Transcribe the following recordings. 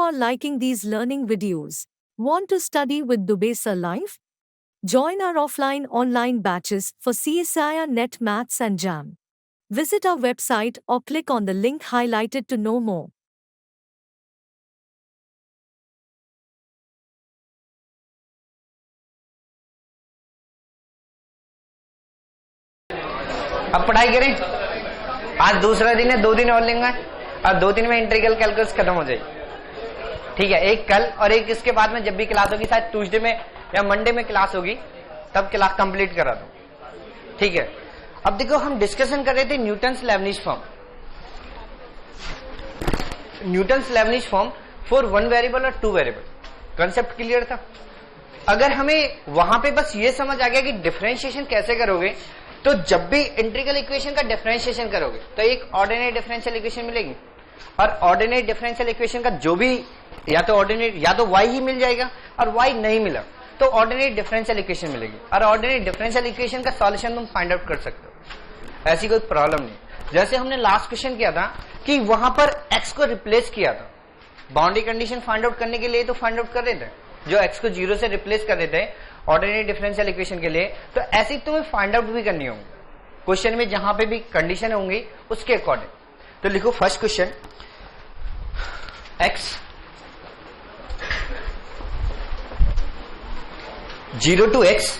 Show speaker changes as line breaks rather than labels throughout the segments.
are liking these learning videos. Want to study with Dubesa Live? Join our offline online batches for CSIR NET Maths and JAM. Visit our website or click on the link highlighted to know more.
अब पढ़ाई करें। आज दूसरा दिन है, 2 दिन और लेंगे और 2 दिन में इंटीग्रल कैलकुलस खत्म हो जाएगी। ठीक है, एक कल और एक इसके बाद में जब भी क्लास होगी, शायद ट्यूसडे में या मंडे में क्लास होगी, तब क्लास कंप्लीट करा दो। ठीक है, अब देखो हम डिस्कशन कर रहे थे Newton's Lebanese form. Newton's Lebanese form for 1 variable और 2 वेरिएबल। कंसेप्ट क्लियर था। अगर हमें वहां पे बस ये समझ आ गया कि डिफरेंशिएशन कैसे करोगे, तो जब भी इंटीग्रल इक्वेशन का डिफरेंशिएशन करोगे तो एक ऑर्डिनरी डिफरेंशियल इक्वेशन मिलेगी, और ऑर्डिनरी डिफरेंशियल इक्वेशन का जो भी या तो ऑर्डिनरी या तो y ही मिल जाएगा, और y नहीं मिला तो ऑर्डिनरी डिफरेंशियल इक्वेशन मिलेगी, और ऑर्डिनरी डिफरेंशियल इक्वेशन का सॉल्यूशन तुम फाइंड आउट कर सकते हो। ऐसी कोई प्रॉब्लम नहीं। जैसे हमने लास्ट क्वेश्चन किया था कि वहां पर x को रिप्लेस किया था, बाउंड्री कंडीशन फाइंड आउट करने के लिए तो फाइंड आउट कर रहे थे, जो x को 0 से रिप्लेस कर रहे थे ऑर्डिनरी डिफरेंशियल इक्वेशन के लिए, तो ऐसे ही तुम्हें फाइंड आउट भी करनी होगी क्वेश्चन में, जहां पे भी कंडीशन होंगी उसके अकॉर्डिंग। तो लिखो first question, x 0 to x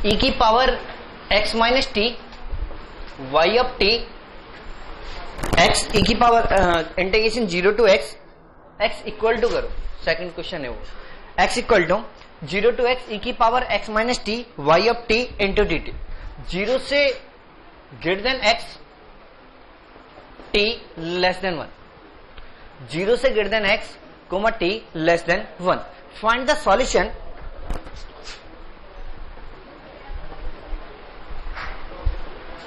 e की power x minus t y of t x e की power integration 0 to x equal to करो, सेकंड क्वेश्चन है वो, x equal to 0 to x e की power x minus t y of t into d t. 0 से greater than x, t less than 1। 0 से greater than x, t less than 1। Find the solution.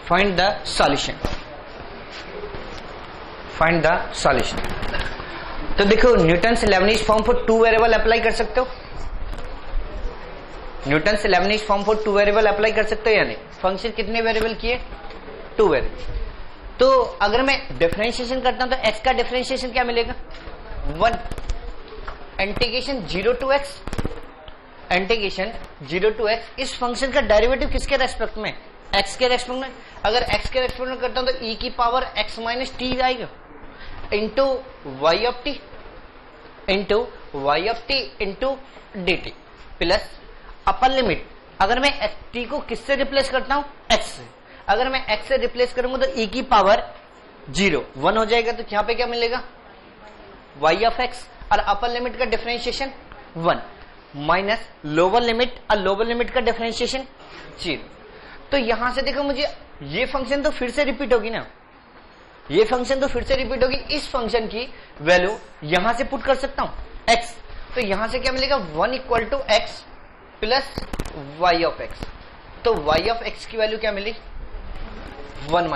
Find the solution. Find the solution. तो देखो Newton's Lebanese form for 2 variable apply कर सकते हो। Newton's Lebanese form for 2 variable apply कर सकते हो या नहीं। फंक्शन कितने वेरिएबल किए? 2 वेरिएबल। तो अगर मैं डिफरेंशिएशन करता हूं तो x का डिफरेंशिएशन क्या मिलेगा? 1 integration 0 to x, integration 0 to x। इस फंक्शन का डेरिवेटिव किसके रेस्पेक्ट में? x के रेस्पेक्ट में। अगर x के रेस्पेक्ट में करता हूं तो e की पावर x माइनस टी आएगा into y of t into d t plus upper limit. अगर मैं t को किससे रिप्लेस करता हूं? x से। अगर मैं x से रिप्लेस करूंगा तो e की पावर 1 हो जाएगा, तो यहां पे क्या मिलेगा? y ऑफ x, और अपर लिमिट का डिफरेंशिएशन 1 माइनस लोअर लिमिट, और लोअर लिमिट का डिफरेंशिएशन 0। तो यहां से देखो मुझे ये फंक्शन तो फिर से रिपीट होगी ना, ये फंक्शन तो फिर से रिपीट होगी। इस फंक्शन की वैल्यू यहां से पुट कर सकता हूं x, तो यहां से क्या मिलेगा? 1 equal to x plus y of x। तो y ऑफ x की वैल्यू क्या मिली? 1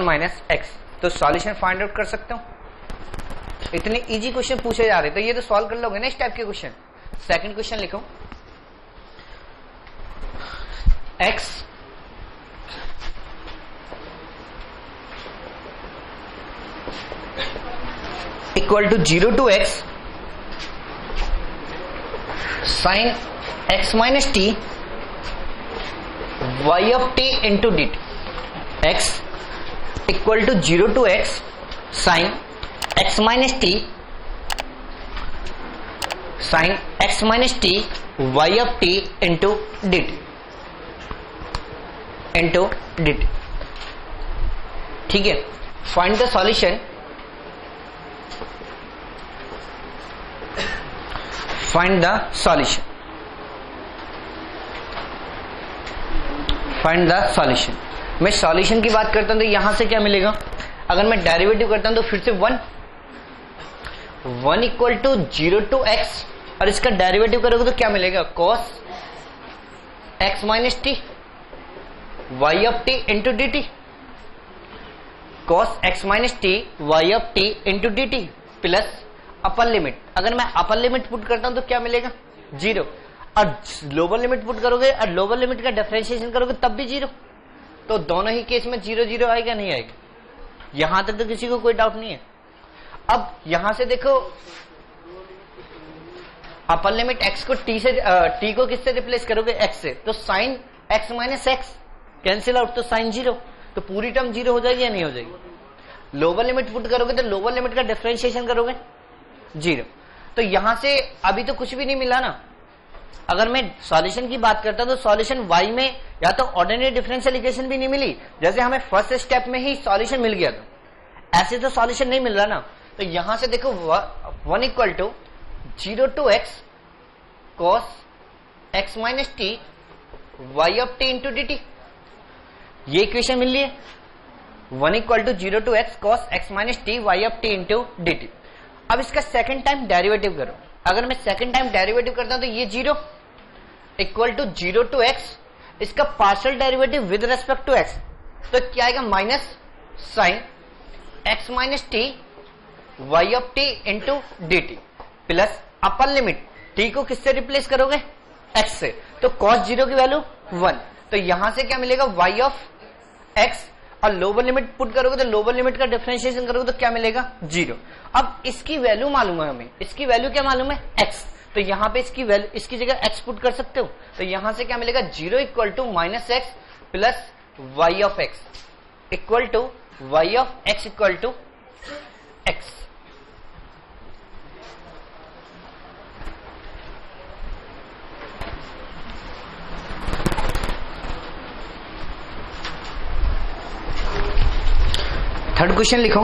माइनस x। तो सॉल्यूशन फाइंड आउट कर सकते हो। इतने इजी क्वेश्चन पूछे जा रहे, तो ये तो सॉल्व कर लोगे ना इस टाइप के क्वेश्चन। सेकंड क्वेश्चन लिखो, x equal to 0 to x sine x minus t y of t into d t. x equal to 0 to x sine x minus t y of t into d t. ठीक है, find the solution. Find the solution. Find the solution. मैं solution की बात करता हूं तो यहां से क्या मिलेगा? अगर मैं डेरिवेटिव करता हूं तो फिर से 1 इक्वल टू 0 to x, और इसका डेरिवेटिव करोगे तो क्या मिलेगा? cos x minus t y of t into d T. cos x minus t y of t into d t plus upper limit. अगर मैं अपर लिमिट पुट करता हूं तो क्या मिलेगा? 0, और लोअर लिमिट पुट करोगे और लोअर लिमिट का डिफरेंशिएशन करोगे तब भी 0। तो दोनों ही केस में 0 0 आएगा, नहीं आएगा? यहां तक तो किसी को कोई डाउट नहीं है। अब यहां से देखो अपर लिमिट x को t को किससे रिप्लेस करोगे? x से, तो sine x minus x cancel out, तो साइन 0, तो पूरी टर्म 0 हो जाएगी या नहीं हो जाएगी? लोअर लिमिट पुट करोगे तो लोअर लिमिट का डिफरेंशिएशन करोगे 0। तो यहां से अभी तो कुछ भी नहीं मिला ना। अगर मैं सॉल्यूशन की बात करता तो सॉल्यूशन y में या तो ऑर्डिनरी डिफरेंशियल इक्वेशन भी नहीं मिली, जैसे हमें फर्स्ट स्टेप में ही सॉल्यूशन मिल गया था, ऐसे तो सॉल्यूशन नहीं मिल रहा ना। तो यहां से देखो 1 equal to 0 to x cos x minus t y of t into d t, ये इक्वेशन मिल रही है। 1 equal to 0 to x cos x minus t y of t into d t. अब इसका सेकंड टाइम डेरिवेटिव करो। अगर मैं second time derivative करता हूं तो ये 0 इक्वल टू 0 to x, इसका partial derivative with respect to x, तो क्या आएगा? Minus sine x minus t y of t into d t plus upper limit t को किससे रिप्लेस करोगे? x से, तो cos 0 की वैल्यू 1, तो यहां से क्या मिलेगा? y ऑफ x, और लोअर लिमिट पुट करोगे तो लोअर लिमिट का डिफरेंशिएशन करोगे तो क्या मिलेगा? 0। अब इसकी वैल्यू मालूम है हमें, इसकी वैल्यू क्या मालूम है? x, तो यहां पे इसकी वैल्यू, इसकी जगह x पुट कर सकते हो, तो यहां से क्या मिलेगा? 0 equal to minus x plus y of x equal to y of x equal to x. Third question लिखो,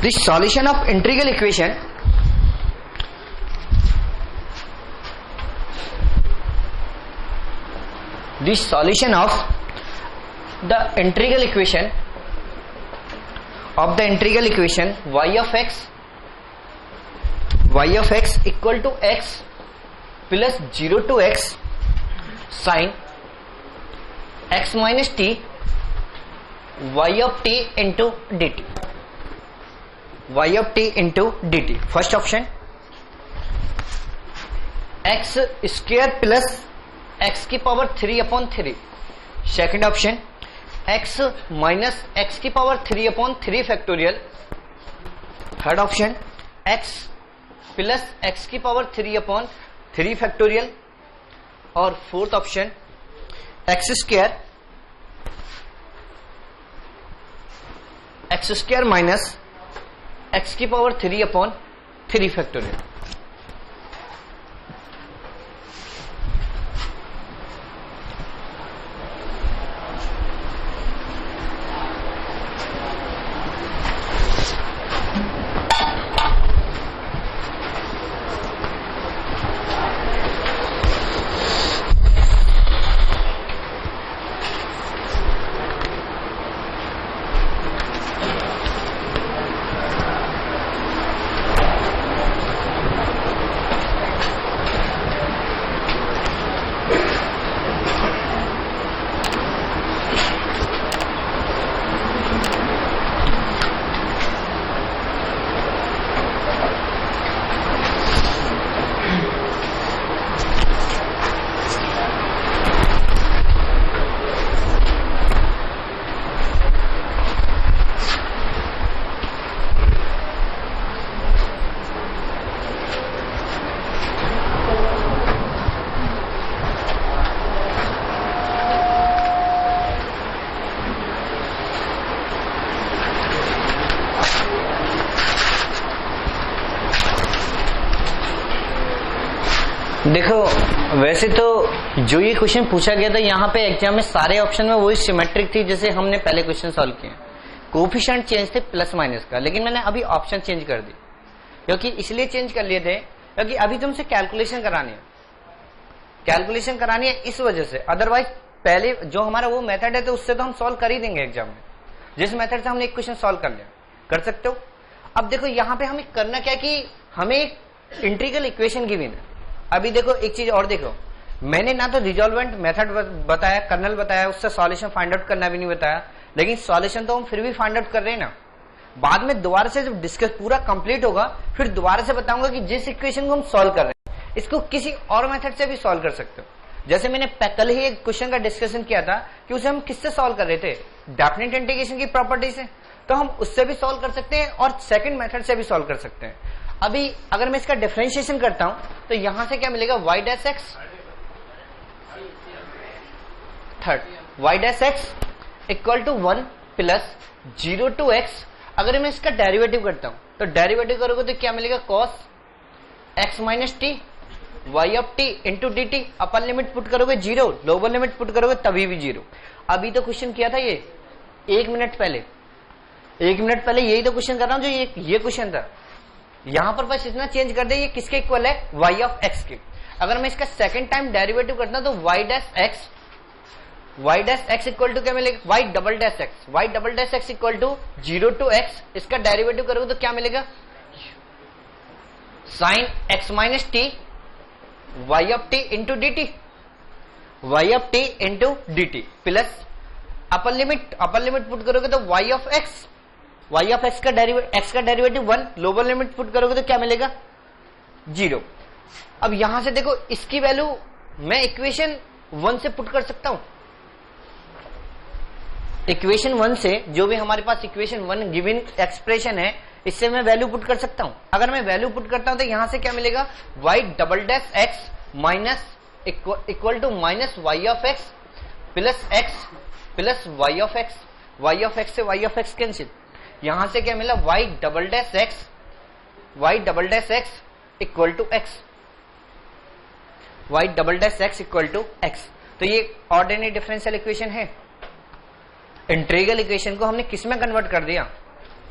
the solution of integral equation the solution of the integral equation y of x equal to x plus 0 to x sin x minus t y of t into dt, y of t into dt। First option x square plus x की power 3/3, second option x minus x की power 3/3 factorial, third option x plus x की power 3/3 factorial, और fourth option x square minus x की power 3/3 factorial. देखो वैसे तो जो ये क्वेश्चन पूछा गया था यहाँ पे एग्जाम में सारे ऑप्शन में वही सिमेट्रिक थी जैसे हमने पहले क्वेश्चन सॉल्व किए। कोफिशिएंट चेंज थे प्लस माइनस का, लेकिन मैंने अभी ऑप्शन चेंज कर दी, क्योंकि इसलिए चेंज कर लिए थे क्योंकि अभी तुमसे कैलकुलेशन करानी है इस वजह से। अदरवाइज पहले जो हमारा वो मेथड है तो उससे तो हम सॉल्व कर ही देंगे एग्जाम में, जिस मेथड से हमने एक क्वेश्चन सॉल्व कर लिया। कर सकते हो। अब देखो यहाँ पे हमें करना क्या कि हमें एक इंटीग्रल इक्वेशन गिवन है। अभी देखो एक चीज और देखो, मैंने ना तो रिजॉल्वेंट मेथड बताया, कर्नल बताया, उससे सॉल्यूशन फाइंड आउट करना भी नहीं बताया, लेकिन सॉल्यूशन तो हम फिर भी फाइंड आउट कर रहे हैं ना। बाद में दोबारा से जब डिस्कस पूरा कंप्लीट होगा फिर दोबारा से बताऊंगा कि जिस इक्वेशन को हम सॉल्व कर रहे हैं इसको किसी और मेथड से भी सॉल्व कर सकते हो। जैसे मैंने कल ही एक क्वेश्चन का डिस्कशन किया था कि उसे हम किससे सॉल्व कर रहे थे, डेफिनेट इंटीग्रेशन की प्रॉपर्टी से। तो हम उससे भी सॉल्व कर सकते हैं और सेकंड मेथड से भी सॉल्व कर सकते हैं। अभी अगर मैं इसका डिफरेंशिएशन करता हूं तो यहां से क्या मिलेगा, y dash x third y dash x equal to 1 plus 0 to x। अगर मैं इसका डेरिवेटिव करता हूं तो डेरिवेटिव करोगे तो क्या मिलेगा, cos x minus t y of t into d T. Upper limit put करोगे 0, लोअर लिमिट पुट करोगे तभी भी 0। अभी तो क्वेश्चन किया था ये 1 मिनट पहले यही तो क्वेश्चन कर रहा हूं जो ये क्वेश्चन था। यहां पर बस इतना चेंज कर दे, ये किसके इक्वल है, y ऑफ x के। अगर मैं इसका सेकंड टाइम डेरिवेटिव करता हूं तो y dash x equal to क्या मिलेगा, y double dash x equal to 0 to x। इसका डेरिवेटिव करोगे तो क्या मिलेगा, sine x minus t y of t into d t, y of t into d t plus upper limit put करोगे तो y of x का derivative 1, lower limit put करोगे तो क्या मिलेगा 0। अब यहां से देखो इसकी वैल्यू मैं इक्वेशन 1 से पुट कर सकता हूं। इक्वेशन 1 से जो भी हमारे पास इक्वेशन 1 गिवन एक्सप्रेशन है इससे मैं वैल्यू पुट कर सकता हूं। अगर मैं वैल्यू पुट करता हूं तो यहां से क्या मिलेगा, y double dash x minus equal to minus y of x plus x plus y of x से y ऑफ x कैंसिल। यहां से क्या मिला, y double dash x equal to x, y double dash x equal to x। तो ये ordinary differential equation है। Integral equation को हमने किस में कन्वर्ट कर दिया,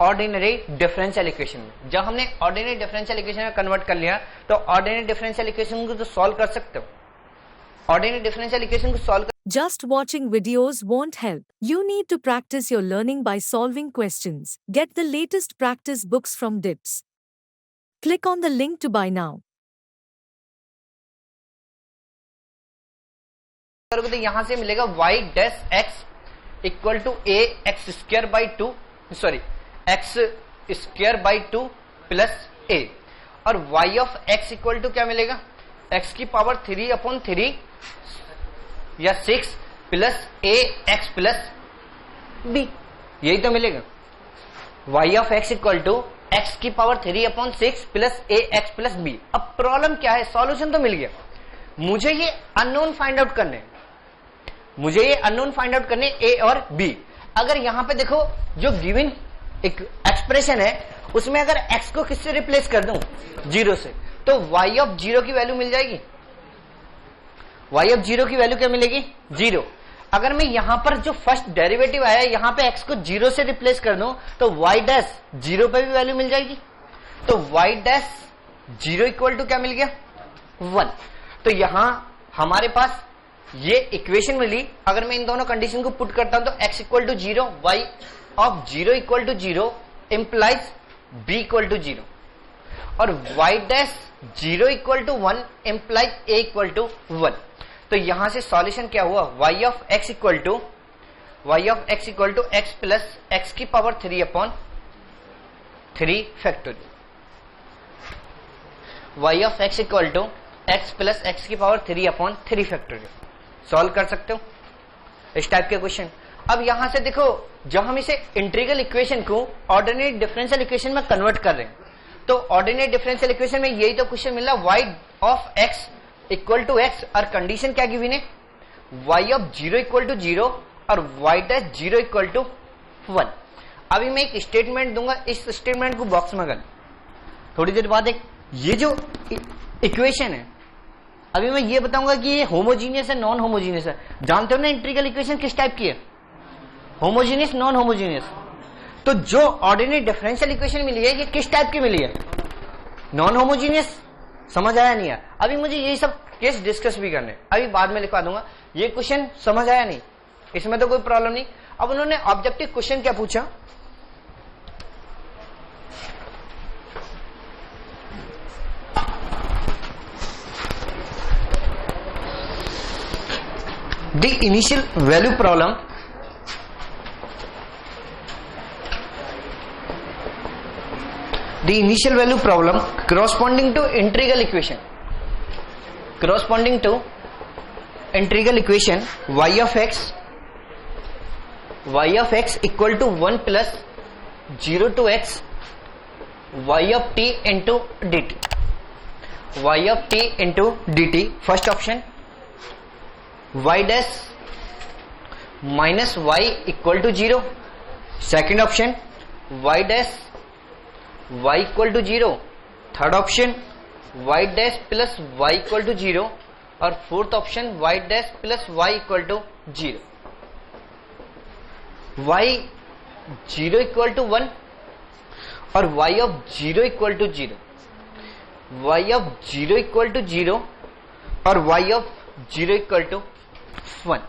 ऑर्डिनरी डिफरेंशियल इक्वेशन में। जब हमने ऑर्डिनरी डिफरेंशियल इक्वेशन में कन्वर्ट कर लिया तो ऑर्डिनरी डिफरेंशियल इक्वेशन को तो सॉल्व कर सकते हो। ऑर्डिनरी डिफरेंशियल इक्वेशन को solve
Just watching videos won't help. You need to practice your learning by solving questions. Get the latest practice books from DIPS. Click on the link to buy now.
करोगे तो यहां से मिलेगा y dash x equal to a x square by 2 x square by 2 plus a और y of x equal to क्या मिलेगा, x की power 3 upon 3 या 6 plus a x plus b, यही तो मिलेगा। y of x equal to x की power 3 upon 6 plus a x plus b। अब प्रॉब्लम क्या है, सॉल्यूशन तो मिल गया, मुझे ये अननोन फाइंड आउट करने a और b। अगर यहां पे देखो जो गिवन एक एक्सप्रेशन है उसमें अगर x को किससे रिप्लेस कर दूं, 0 से, तो y ऑफ 0 की वैल्यू मिल जाएगी। y ऑफ 0 की वैल्यू क्या मिलेगी, 0। अगर मैं यहां पर जो फर्स्ट डेरिवेटिव आया यहां पे x को 0 से रिप्लेस कर दूं तो y डैश 0 पे भी वैल्यू मिल जाएगी। तो y डैश 0 इक्वल टू क्या मिल गया, 1। तो यहां हमारे पास ये इक्वेशन मिली। अगर मैं इन दोनों कंडीशन को पुट करता हूं तो x equal to 0, y of 0 equal to 0 implies b equal to 0 और y dash 0 equal to 1 implies a equal to 1। तो यहां से सॉल्यूशन क्या हुआ, y of x equal to x plus x की power 3 upon 3 factorial. y of x equal to x plus x की power 3 upon 3 factorial. Solve कर सकते हो इस टाइप के क्वेश्चन। अब यहां से देखो जब हम इसे इंटीग्रल इक्वेशन को ऑर्डिनरी डिफरेंशियल इक्वेशन में कन्वर्ट कर रहे हैं तो ऑर्डिनरी डिफरेंशियल इक्वेशन में यही तो क्वेश्चन मिला, y of x equal to x और कंडीशन क्या गिवन है, y ऑफ 0 इक्वल टू 0 और y डैश 0 इक्वल टू 1। अभी मैं एक स्टेटमेंट दूंगा, इस स्टेटमेंट को बॉक्स में कर थोड़ी देर बाद एक ये जो इक्वेशन है अभी मैं ये बताऊंगा कि ये होमोजीनियस है नॉन होमोजीनियस है। जानते हो ना इंटीग्रल इक्वेशन किस टाइप की है, होमोजीनियस नॉन होमोजीनियस। तो जो ऑर्डिनरी डिफरेंशियल इक्वेशन मिली है ये किस टाइप की मिली है, नॉन होमोजीनियस। समझ आया नहीं आया, अभी मुझे यही सब केस डिस्कस भी करने, अभी बाद में लिखवा दूंगा। ये क्वेश्चन समझ आया नहीं, इसमें तो कोई प्रॉब्लम नहीं। अब उन्होंने ऑब्जेक्टिव क्वेश्चन क्या पूछा, the initial value problem corresponding to integral equation y of x equal to 1 plus 0 to x y of t into dt, y of t into dt. First option y dash minus y equal to 0. Second option y dash y equal to 0. Third option y dash plus y equal to 0. और fourth option y dash plus y equal to 0. y 0 equal to 1 और y of 0 equal to 0, y of 0 equal to 0 और y of 0 equal to 1.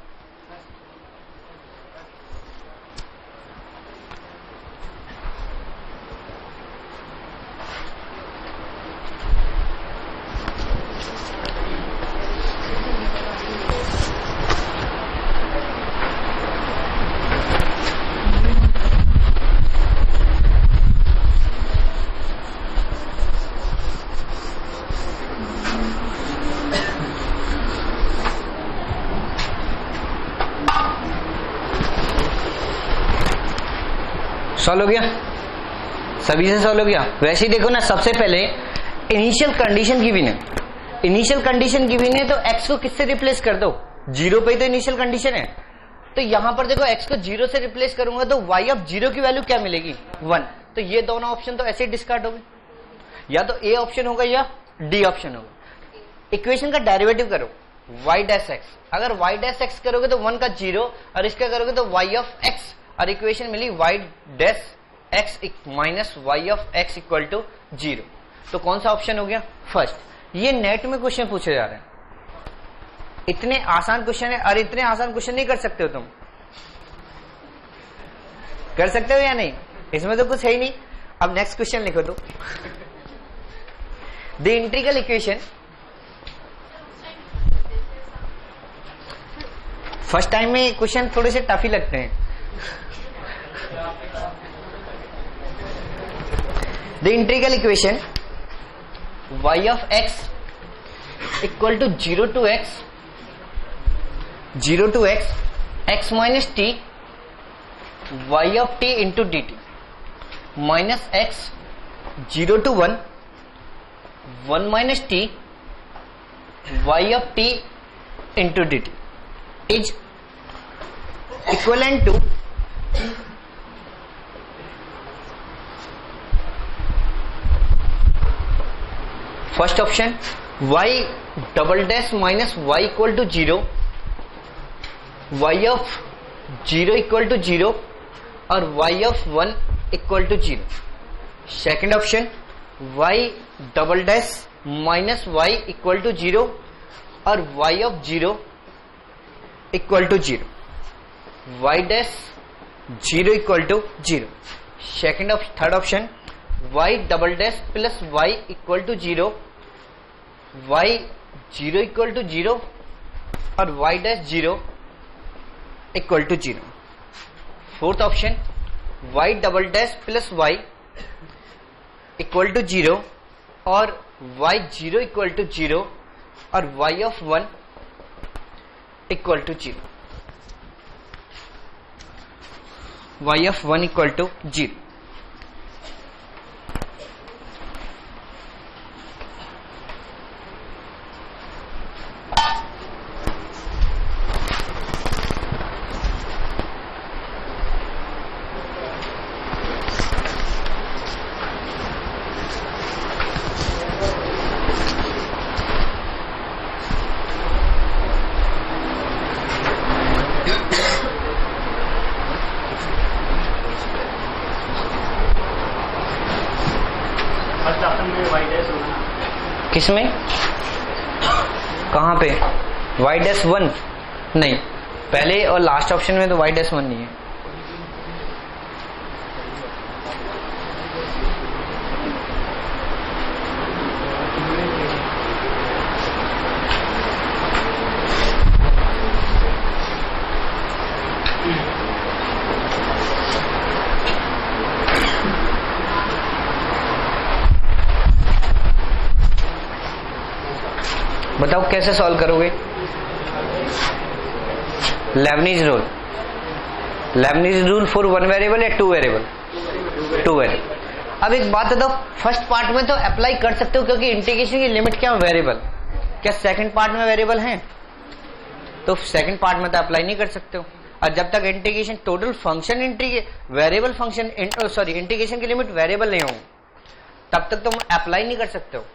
Solve हो गया, सभी से solve हो गया. वैसे ही देखो ना, सबसे पहले इनिशियल कंडीशन गिवन है. इनिशियल कंडीशन गिवन है तो x को किससे रिप्लेस कर दो, 0 पे ही तो इनिशियल कंडीशन है. तो यहां पर देखो x को 0 से रिप्लेस करूंगा तो y ऑफ 0 की वैल्यू क्या मिलेगी, 1. तो ये दोनों ऑप्शन तो ऐसे ही डिस्कार्ड हो गए. या तो ए ऑप्शन होगा या डी ऑप्शन होगा. इक्वेशन का डेरिवेटिव करो y डैश x. अगर y डैश x करोगे तो 1 का 0 और इसका करोगे तो y ऑफ x. और इक्वेशन मिली y dash x minus y of x equal to 0. तो कौन सा ऑप्शन हो गया, फर्स्ट. ये नेट में क्वेश्चन पूछे जा रहे हैं. इतने आसान क्वेश्चन है और इतने आसान क्वेश्चन नहीं कर सकते हो तुम. कर सकते हो या नहीं, इसमें तो कुछ है ही नहीं. अब नेक्स्ट क्वेश्चन लिखो तो. The integral equation, first time में क्वेश्चन थोड़े से टफ ही लगते हैं. The integral equation y of x equal to 0 to x, 0 to x, x minus t, y of t into dt minus x 0 to 1, 1 minus t, y of t into dt is equivalent to first option y double dash minus y equal to 0, y of 0 equal to 0 और y of 1 equal to 0. Second option y double dash minus y equal to 0 और y of 0 equal to 0, y dash 0 equal to 0. Third option y double dash plus y equal to 0, y 0 equal to 0 और y dash 0 equal to 0. Fourth option y double dash plus y equal to 0 और y 0 equal to 0 और y of 1 equal to 0, y of 1 equal to 0. किसमें, कहां पे, y dash 1 नहीं, पहले और last option में तो y डैश 1 नहीं है. बताओ कैसे सॉल्व करोगे. Lebanese rule, Lebanese rule for 1 variable या 2 वेरिएबल. Two variable. अब एक बात बताओ, फर्स्ट पार्ट में तो अप्लाई कर सकते हो क्योंकि इंटीग्रेशन की लिमिट क्या वेरिएबल, क्या सेकंड पार्ट में वेरिएबल है? तो सेकंड पार्ट में तो अप्लाई नहीं कर सकते हो। और जब तक integration total function variable function integration की लिमिट वेरिएबल नहीं हो तब तक तुम अप्लाई नहीं कर सकते हो।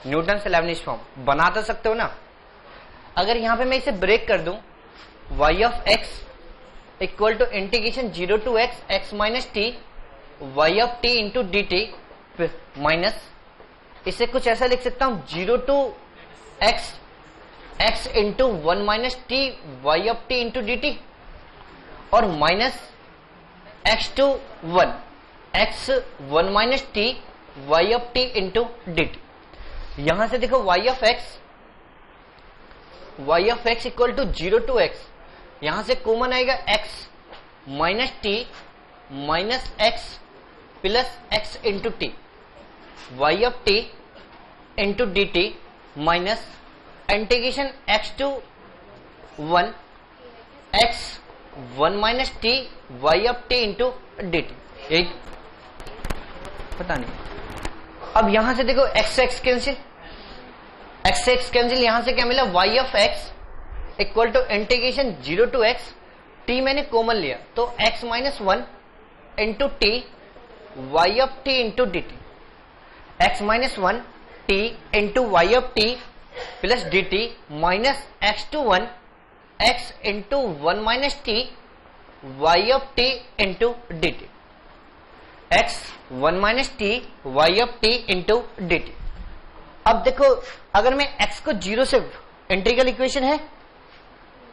न्यूटन से लेबनिज फॉर्म बना तो सकते हो ना। अगर यहां पे मैं इसे ब्रेक कर दूं, y of x equal to integration 0 to x minus t y of t into d t minus, इसे कुछ ऐसा लिख सकता हूं 0 to x into 1 minus t y of t into d t और minus x to 1 x 1 minus t y of t into d t. यहां से देखो y of x equal to 0 to x, यहां से कॉमन आएगा x minus t minus x plus x into t y of t into d t minus integration x to 1 x 1 minus t y of t into d t. एक पता नहीं। अब यहां से देखो x कैंसिल, x कैंसिल, यहां से क्या मिला y of x equal to integration 0 to x, t मैंने कॉमन लिया तो x minus 1 into t y of t into d t, x minus 1 t into y of t plus d t minus x to 1 x into 1 minus t y of t into d t, x 1 minus t y of t into d t. अब देखो अगर मैं x को 0 से, integral equation है,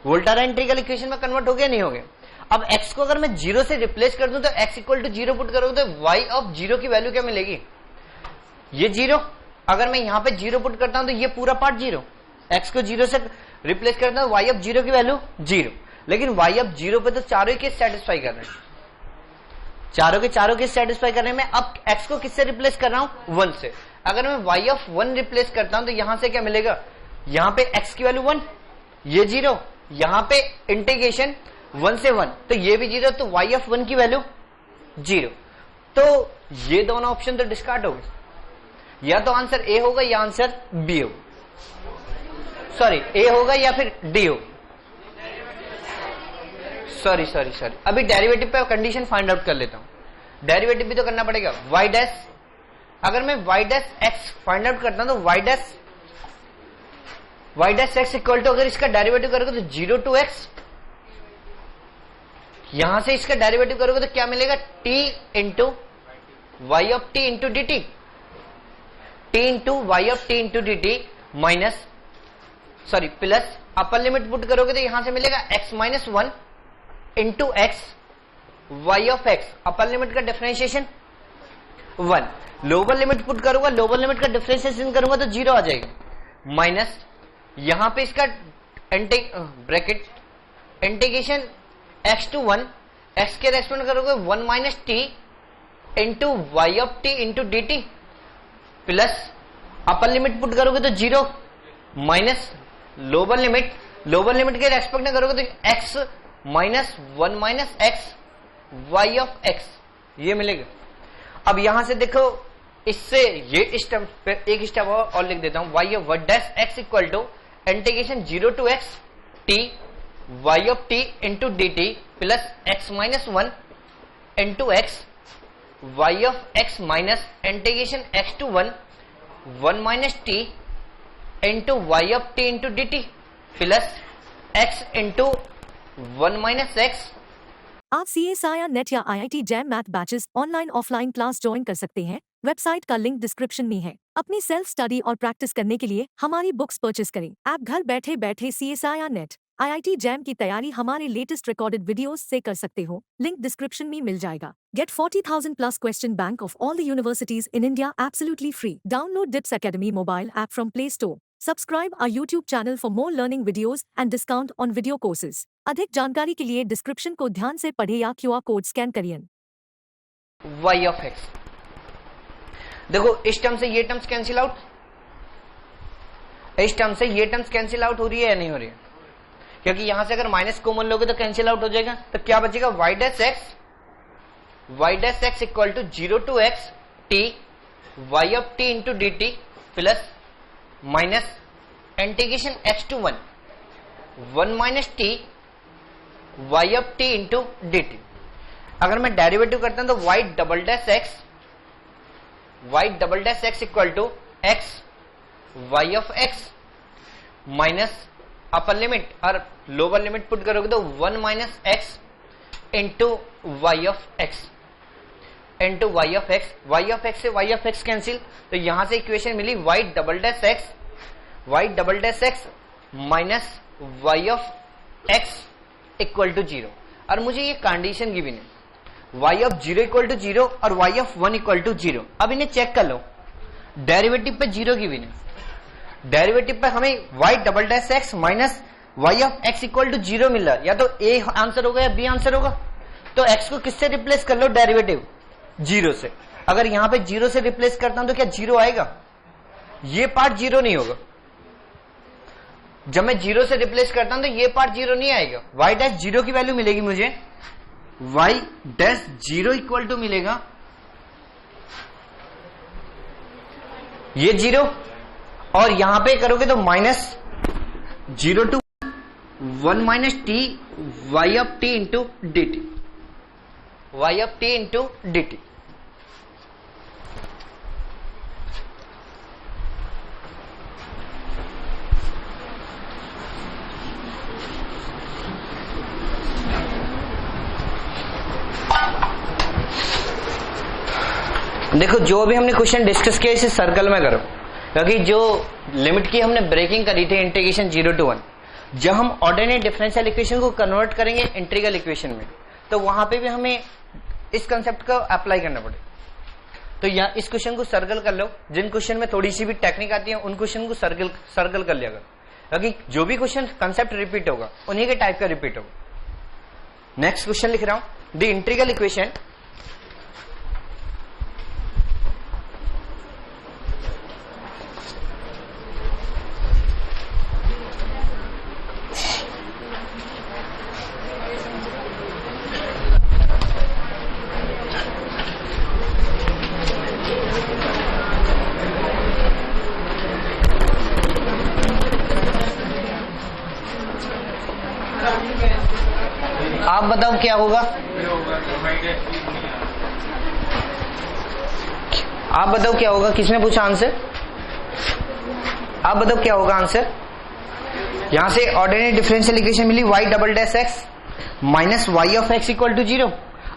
वोल्टारा integral equation में convert हो गया नहीं हो गया। अब x को अगर मैं 0 से रिप्लेस कर दूं तो x इक्वल टू 0 पुट करोगे तो y ऑफ 0 की वैल्यू क्या मिलेगी? ये 0। अगर मैं यहां पे 0 पुट करता हूं तो ये पूरा पार्ट 0, x को 0 से रिप्लेस करता हूं y ऑफ 0 की वैल्यू 0। लेकिन y ऑफ 0 पे तो चारों ही केस सेटिस्फाई कर रहे हैं, चारों के सेटिस्फाई करने में। अब x को किससे रिप्लेस कर रहा हूं? 1 से। अगर मैं y ऑफ 1 रिप्लेस करता हूं तो यहां से क्या मिलेगा? यहां पे x की वैल्यू 1, ये 0, यहां पे इंटीग्रेशन 1 से 1 तो ये भी 0, तो y ऑफ 1 की वैल्यू 0। तो ये दोनों ऑप्शन तो डिस्कार्ड हो गए, या तो आंसर ए होगा या आंसर बी होगा, सॉरी ए होगा या फिर डी होगा। सॉरी अभी डेरिवेटिव पे कंडीशन फाइंड आउट कर लेता हूं। डेरिवेटिव भी तो करना पड़ेगा। y डैश, अगर मैं y dash x find out करता हूं तो y dash x equal to, अगर इसका डेरिवेटिव करोगे तो 0 टू x, यहां से इसका डेरिवेटिव करोगे तो क्या मिलेगा? t into y of t into d t, t into y of t into d t minus, sorry plus, upper limit put करोगे तो यहां से मिलेगा x minus 1 into x y of x, upper limit का differentiation 1, lower limit put करूंगा, lower limit का differentiation करूंगा तो 0 आ जाएगा, माइनस यहां पे इसका bracket integration x to 1, x के रेस्पेक्ट करोगे 1 minus T into y of t into d t plus, upper limit put करोगे तो 0 माइनस लोअर लिमिट के रेस्पेक्ट में करोगे तो x minus 1 minus x y of x, ये मिलेगा। अब यहां से देखो, इससे ये स्टेप एक स्टेप और लिख देता हूं, y of one dash x equal to integration 0 to x t y of t into d t plus x minus 1 into x y of x minus integration x to 1 minus t into y of t into d t plus x into 1 minus x।
आप CSIR NET या IIT JAM math batches online offline class join कर सकते हैं। Website का link description में है। अपनी self study और प्रैक्टिस करने के लिए हमारी बुक्स परचेस करें। आप घर बैठे बैठे CSIR नेट IIT जैम की तैयारी हमारे लेटेस्ट रिकॉर्डेड वीडियोस से कर सकते हो। लिंक डिस्क्रिप्शन में मिल जाएगा। Get 40,000 plus question bank of all the universities in India absolutely free. Download DIPS Academy mobile app from Play Store. Subscribe our YouTube channel for more learning videos and discount on video courses. अधिक जानकारी के लिए description को ध्यान से पढ़े या QR code scan करिए।
y ऑफ x, देखो इस टर्म से ये टर्म्स कैंसिल आउट, इस टर्म से ये टर्म्स कैंसिल आउट हो रही है या नहीं हो रही है? क्योंकि यहां से अगर माइनस कॉमन लोगे तो कैंसिल आउट हो जाएगा। तो क्या बचेगा? y dash x y dash x equal to 0 to x t y of t into d t plus minus integration x to 1 minus t y of t into d t. अगर मैं derivative करता हूं तो y double dash x equal to x y of x minus upper limit और lower limit put करोगे तो 1 minus x into y of x into y of x. Y of x से y of x cancel, तो यहां से equation मिली y double dash x minus y of x equal to 0। और मुझे ये कंडीशन गिवन है वाई ऑफ 0 इक्वल टू 0 और वाई ऑफ 1 इक्वल टू 0। अब इन्हें चेक कर लो, डेरिवेटिव पे 0 गिवन है, डेरिवेटिव पे हमें y double dash x minus y of x equal to 0 मिल रहा है। या तो ए आंसर होगा या बी आंसर होगा। तो एक्स को किससे रिप्लेस कर लो, डेरिवेटिव 0 से। अगर यहां पे 0 से रिप्लेस करता हूं तो क्या 0 आएगा, ये पार्ट 0 नहीं होगा। जब मैं 0 से रिप्लेस करता हूं तो ये पार्ट 0 नहीं आएगा। वाई डैश 0 की वैल्यू मिलेगी मुझे, वाई डैश 0 इक्वल टू मिलेगा ये 0, और यहां पे करोगे तो minus 0 to 1 minus t y of t into d t, y of t into d t. देखो जो भी हमने क्वेश्चन डिस्कस किया इसे सर्कल में करो, क्योंकि जो लिमिट की हमने ब्रेकिंग करी थी इंटीग्रेशन 0 टू 1, जब हम ऑर्डिनरी डिफरेंशियल इक्वेशन को कन्वर्ट करेंगे इंटीग्रल इक्वेशन में, तो वहां पे भी हमें इस कंसेप्ट को अप्लाई करना पड़ेगा। तो यहाँ इस क्वेश्चन को सर्कल कर लो, जिन क्वेश्चन में थोड़ी सी भी टेक्निक आती है उन क्वेश्चन को सर्कल कर लिया करो, क्योंकि जो भी क्वेश्चन कंसेप्ट रिपीट होगा उन्हीं के टाइप का रिपीट होगा। नेक्स्ट क्वेश्चन लिख रहा हूं, द इंटीग्रल इक्वेशन आप बताओ क्या होगा, आप बताओ क्या होगा, किसने पूछा आंसर, आप बताओ क्या होगा आंसर। यहां से ऑर्डिनरी डिफरेंशियल इक्वेशन मिली y double dash x minus y of x equal to 0,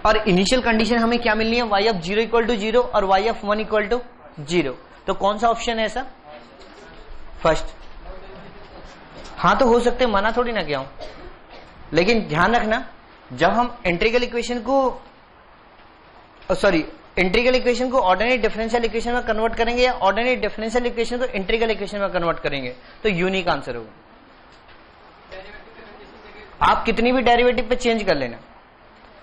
और इनिशियल कंडीशन हमें क्या मिलनी है, y ऑफ 0 इक्वल टू 0 और y ऑफ 1 इक्वल टू 0। तो कौन सा ऑप्शन है ऐसा, फर्स्ट। हाँ तो हो सकते, मना थोड़ी ना किया हूं, लेकिन ध्यान रखना जब हम इंटीग्रल इक्वेशन को इंटीग्रल इक्वेशन को ऑर्डिनरी डिफरेंशियल इक्वेशन में कन्वर्ट करेंगे या ऑर्डिनरी डिफरेंशियल इक्वेशन को इंटीग्रल इक्वेशन में कन्वर्ट करेंगे तो यूनिक आंसर होगा। आप कितनी भी डेरिवेटिव पे चेंज कर लेना,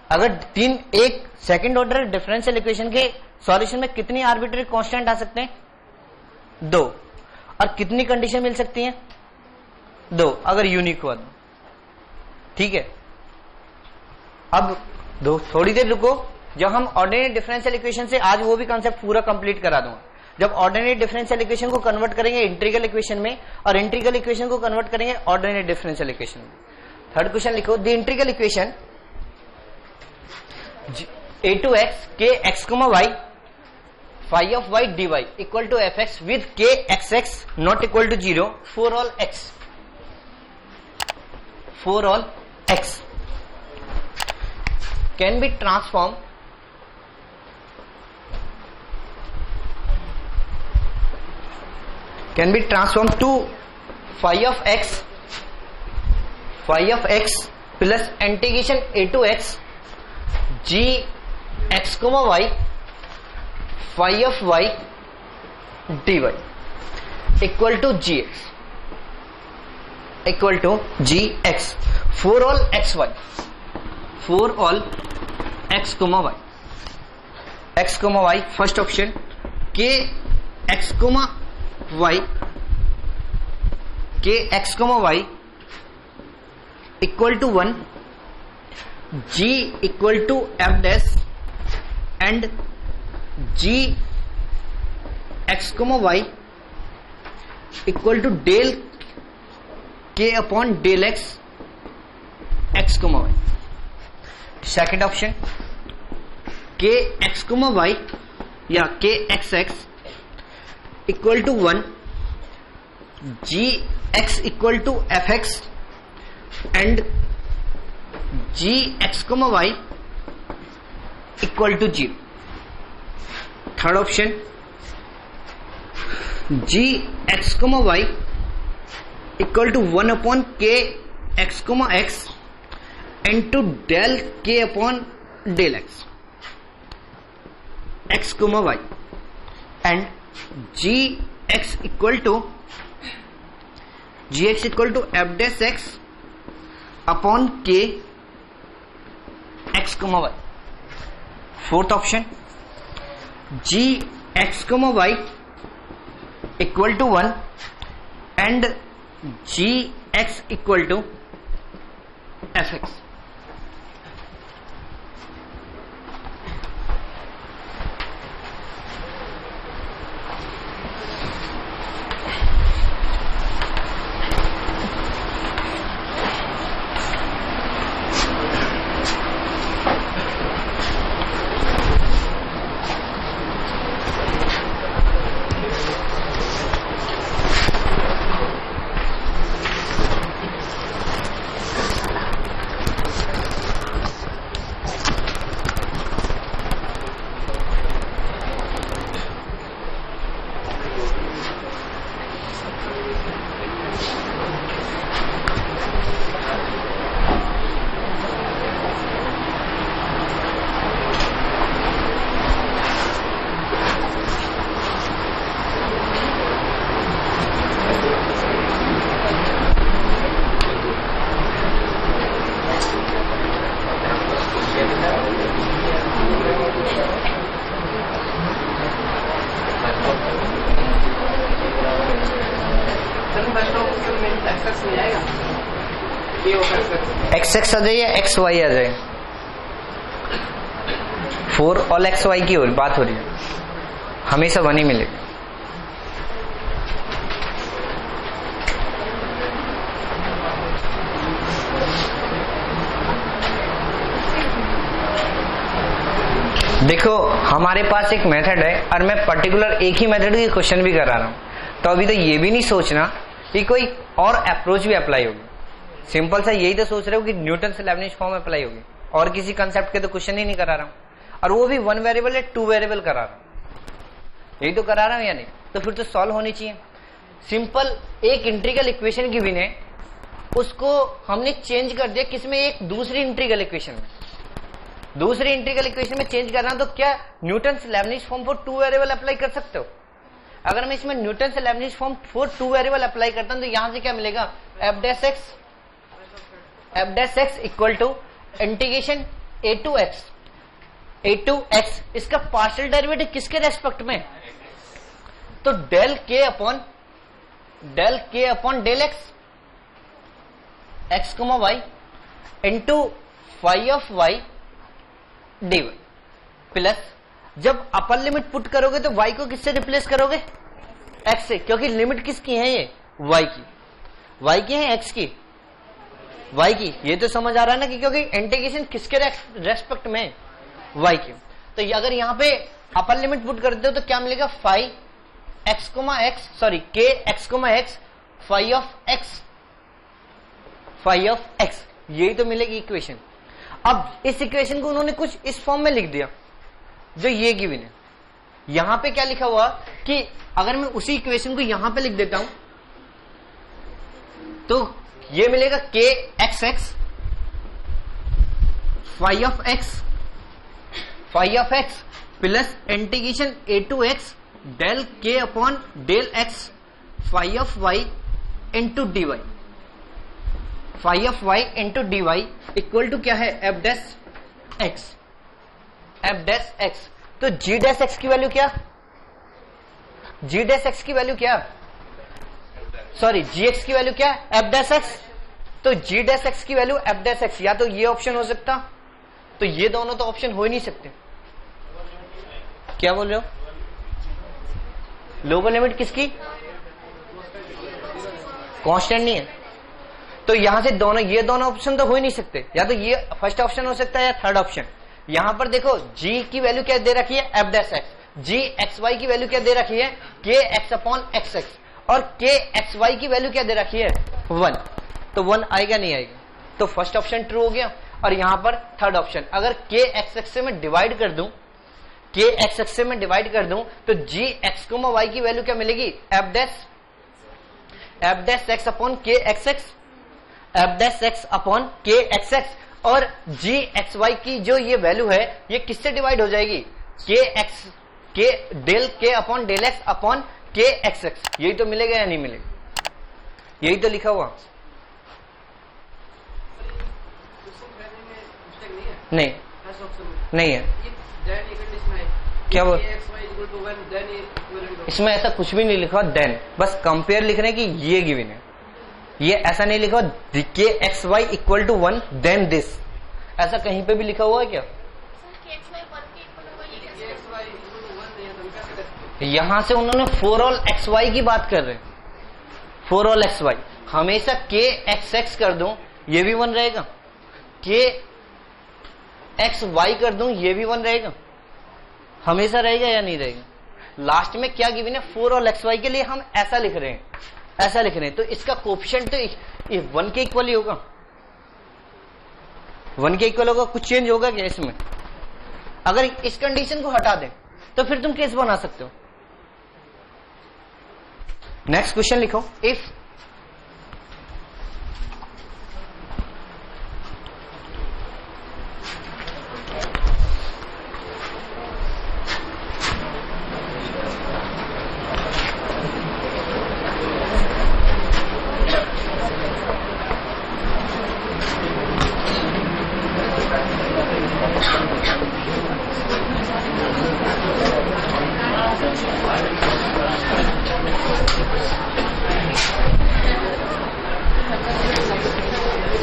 अगर एक सेकंड ऑर्डर डिफरेंशियल इक्वेशन के सॉल्यूशन में कितनी आर्बिट्ररी कांस्टेंट आ सकते हैं, 2, और कितनी कंडीशन मिल सकती है, 2, अगर यूनिक हुआ तो। ठीक है, अब थोड़ी देर रुको, जब हम ऑर्डिनरी डिफरेंशियल इक्वेशन से आज वो भी कॉन्सेप्ट पूरा कंप्लीट करा दूंगा। जब ऑर्डिनरी डिफरेंशियल इक्वेशन को कन्वर्ट करेंगे इंटीग्रल इक्वेशन में और इंटीग्रल इक्वेशन को कन्वर्ट करेंगे ऑर्डिनरी डिफरेंशियल इक्वेशन में। थर्ड क्वेश्चन लिखो, the integral equation a to x k x y phi of y dy equal to fx with k xx not equal to 0 for all x, for all x can be transformed to phi of x plus integration a to x g x y phi of y dy equal to gx for all xy, for all x y, x y first option k x y equal to 1, g equal to f dash and g x comma y equal to del k upon del x x comma y. Second option k x comma y या k x x equal to 1 g x equal to f x and g x comma y equal to 0। Third option g x comma y equal to 1 upon k x comma x and two del k upon del x x comma Y and g x equal to f dash x upon k x comma y. Fourth option g x comma y equal to 1 and g x equal to f x. X x आ जाए या x Y आ जाए, 4 all x Y की बात हो रही है, हमेशा 1 ही मिलेगा। देखो हमारे पास एक मेथड है और मैं पर्टिकुलर एक ही मेथड के क्वेश्चन भी करा रहा हूं, तो अभी तो ये भी नहीं सोचना कि कोई और अप्रोच भी अप्लाई होगी। सिंपल सा यही तो सोच रहे हो कि न्यूटन से लेबनिज फॉर्म अप्लाई होगी, और किसी कंसेप्ट के तो क्वेश्चन ही नहीं करा रहा हूं, और वो भी 1 वेरिएबल या 2 वेरिएबल करा रहा हूं, यही तो करा रहा हूं या नहीं? तो फिर तो सॉल्व होनी चाहिए। सिंपल एक इंटीग्रल इक्वेशन की विनय उसको हमने चेंज कर दिया किसमें, एक दूसरी इंटीग्रल इक्वेशन में। दूसरी इंटीग्रल इक्वेशन में चेंज करना, तो क्या न्यूटन से Leibniz form for 2 variable apply कर सकते हो? अगर मैं इसमें न्यूटन से Leibniz form for 2 variable apply करता हूं तो यहां से क्या मिलेगा, f dash x equal to integration a to x, इसका पार्शियल डेरिवेटिव किसके रेस्पेक्ट में, तो del k upon del x comma y into phi of y d y, plus जब अपर लिमिट पुट करोगे तो y को किससे रिप्लेस करोगे, x से, क्योंकि लिमिट किसकी है ये, y की है x की, y की। ये तो समझ आ रहा है ना कि क्योंकि इंटीग्रेशन किसके रेस्पेक्ट में, y की। तो अगर यहां पे अपर लिमिट पुट करते हो तो क्या मिलेगा, phi x comma x, sorry k x comma x phi of x, यही तो मिलेगी इक्वेशन। अब इस इक्वेशन को उन्होंने कुछ इस फॉर्म में लिख दिया जो ये गिवन है। यहां पे क्या लिखा हुआ कि अगर मैं उसी इक्वेशन को यहां पे लिख देता हूं तो ये मिलेगा k x x phi of x plus integration a to x del k upon del x phi of y into d y, phi of y into d y equal to क्या है, एफ डैश एक्स। तो g dash x की value क्या, g dash x की value क्या, sorry g x की value क्या, f dash x. तो जी डैश एक्स की वैल्यू एफ डैश एक्स, या तो ये ऑप्शन हो सकता, तो ये दोनों तो ऑप्शन हो ही नहीं सकते, क्या बोल रहे हो? लोअर लिमिट किसकी? कांस्टेंट नहीं है, तो यहां से दोनों, ये दोनों ऑप्शन तो हो ही नहीं सकते, या तो ये फर्स्ट ऑप्शन हो सकता है या थर्ड ऑप्शन। यहां पर देखो g की वैल्यू क्या दे रखी है, f dash x, g xy की वैल्यू क्या दे रखी है, k x अपॉन xx, और k xy की वैल्यू क्या दे रखी है, 1, तो 1 आएगा नहीं आएगा, तो फर्स्ट ऑप्शन ट्रू हो गया। और यहां पर थर्ड ऑप्शन, अगर k xx से मैं डिवाइड कर दूं, k xx से मैं डिवाइड कर दूं, तो g x y की वैल्यू क्या मिलेगी, f dash x upon k xx, f dash x upon k xx, और g xy की जो ये वैल्यू है ये किससे डिवाइड हो जाएगी, k del k upon del x upon k xx, यही तो मिलेगा या नहीं मिलेगा, यही तो लिखा हुआ। नहीं नहीं है, क्या बोल, इसमें ऐसा कुछ भी नहीं लिखा देन, बस कंपेयर लिख रहे हैं कि ये गिवन है, ये ऐसा नहीं लिखा के x y equal to 1 then this, ऐसा कहीं पे भी लिखा हुआ है क्या? यहां से उन्होंने फॉर ऑल एक्स वाई की बात कर रहे हैं, फॉर ऑल एक्स वाई, हमेशा के एक्स एक्स कर दूं ये भी 1 रहेगा, के एक्स वाई कर दूं ये भी 1 रहेगा, हमेशा रहेगा या नहीं रहेगा? लास्ट में क्या गिवन है, फॉर ऑल एक्स वाई के लिए हम ऐसा लिख रहे हैं, ऐसा लिख रहे हैं, तो इसका कोफिशिएंट तो 1 के इक्वल ही होगा, 1 के इक्वल होगा, कुछ चेंज होगा क्या इसमें? अगर इस कंडीशन को हटा दें तो फिर तुम केस बना सकते हो। नेक्स्ट क्वेश्चन लिखो, इफ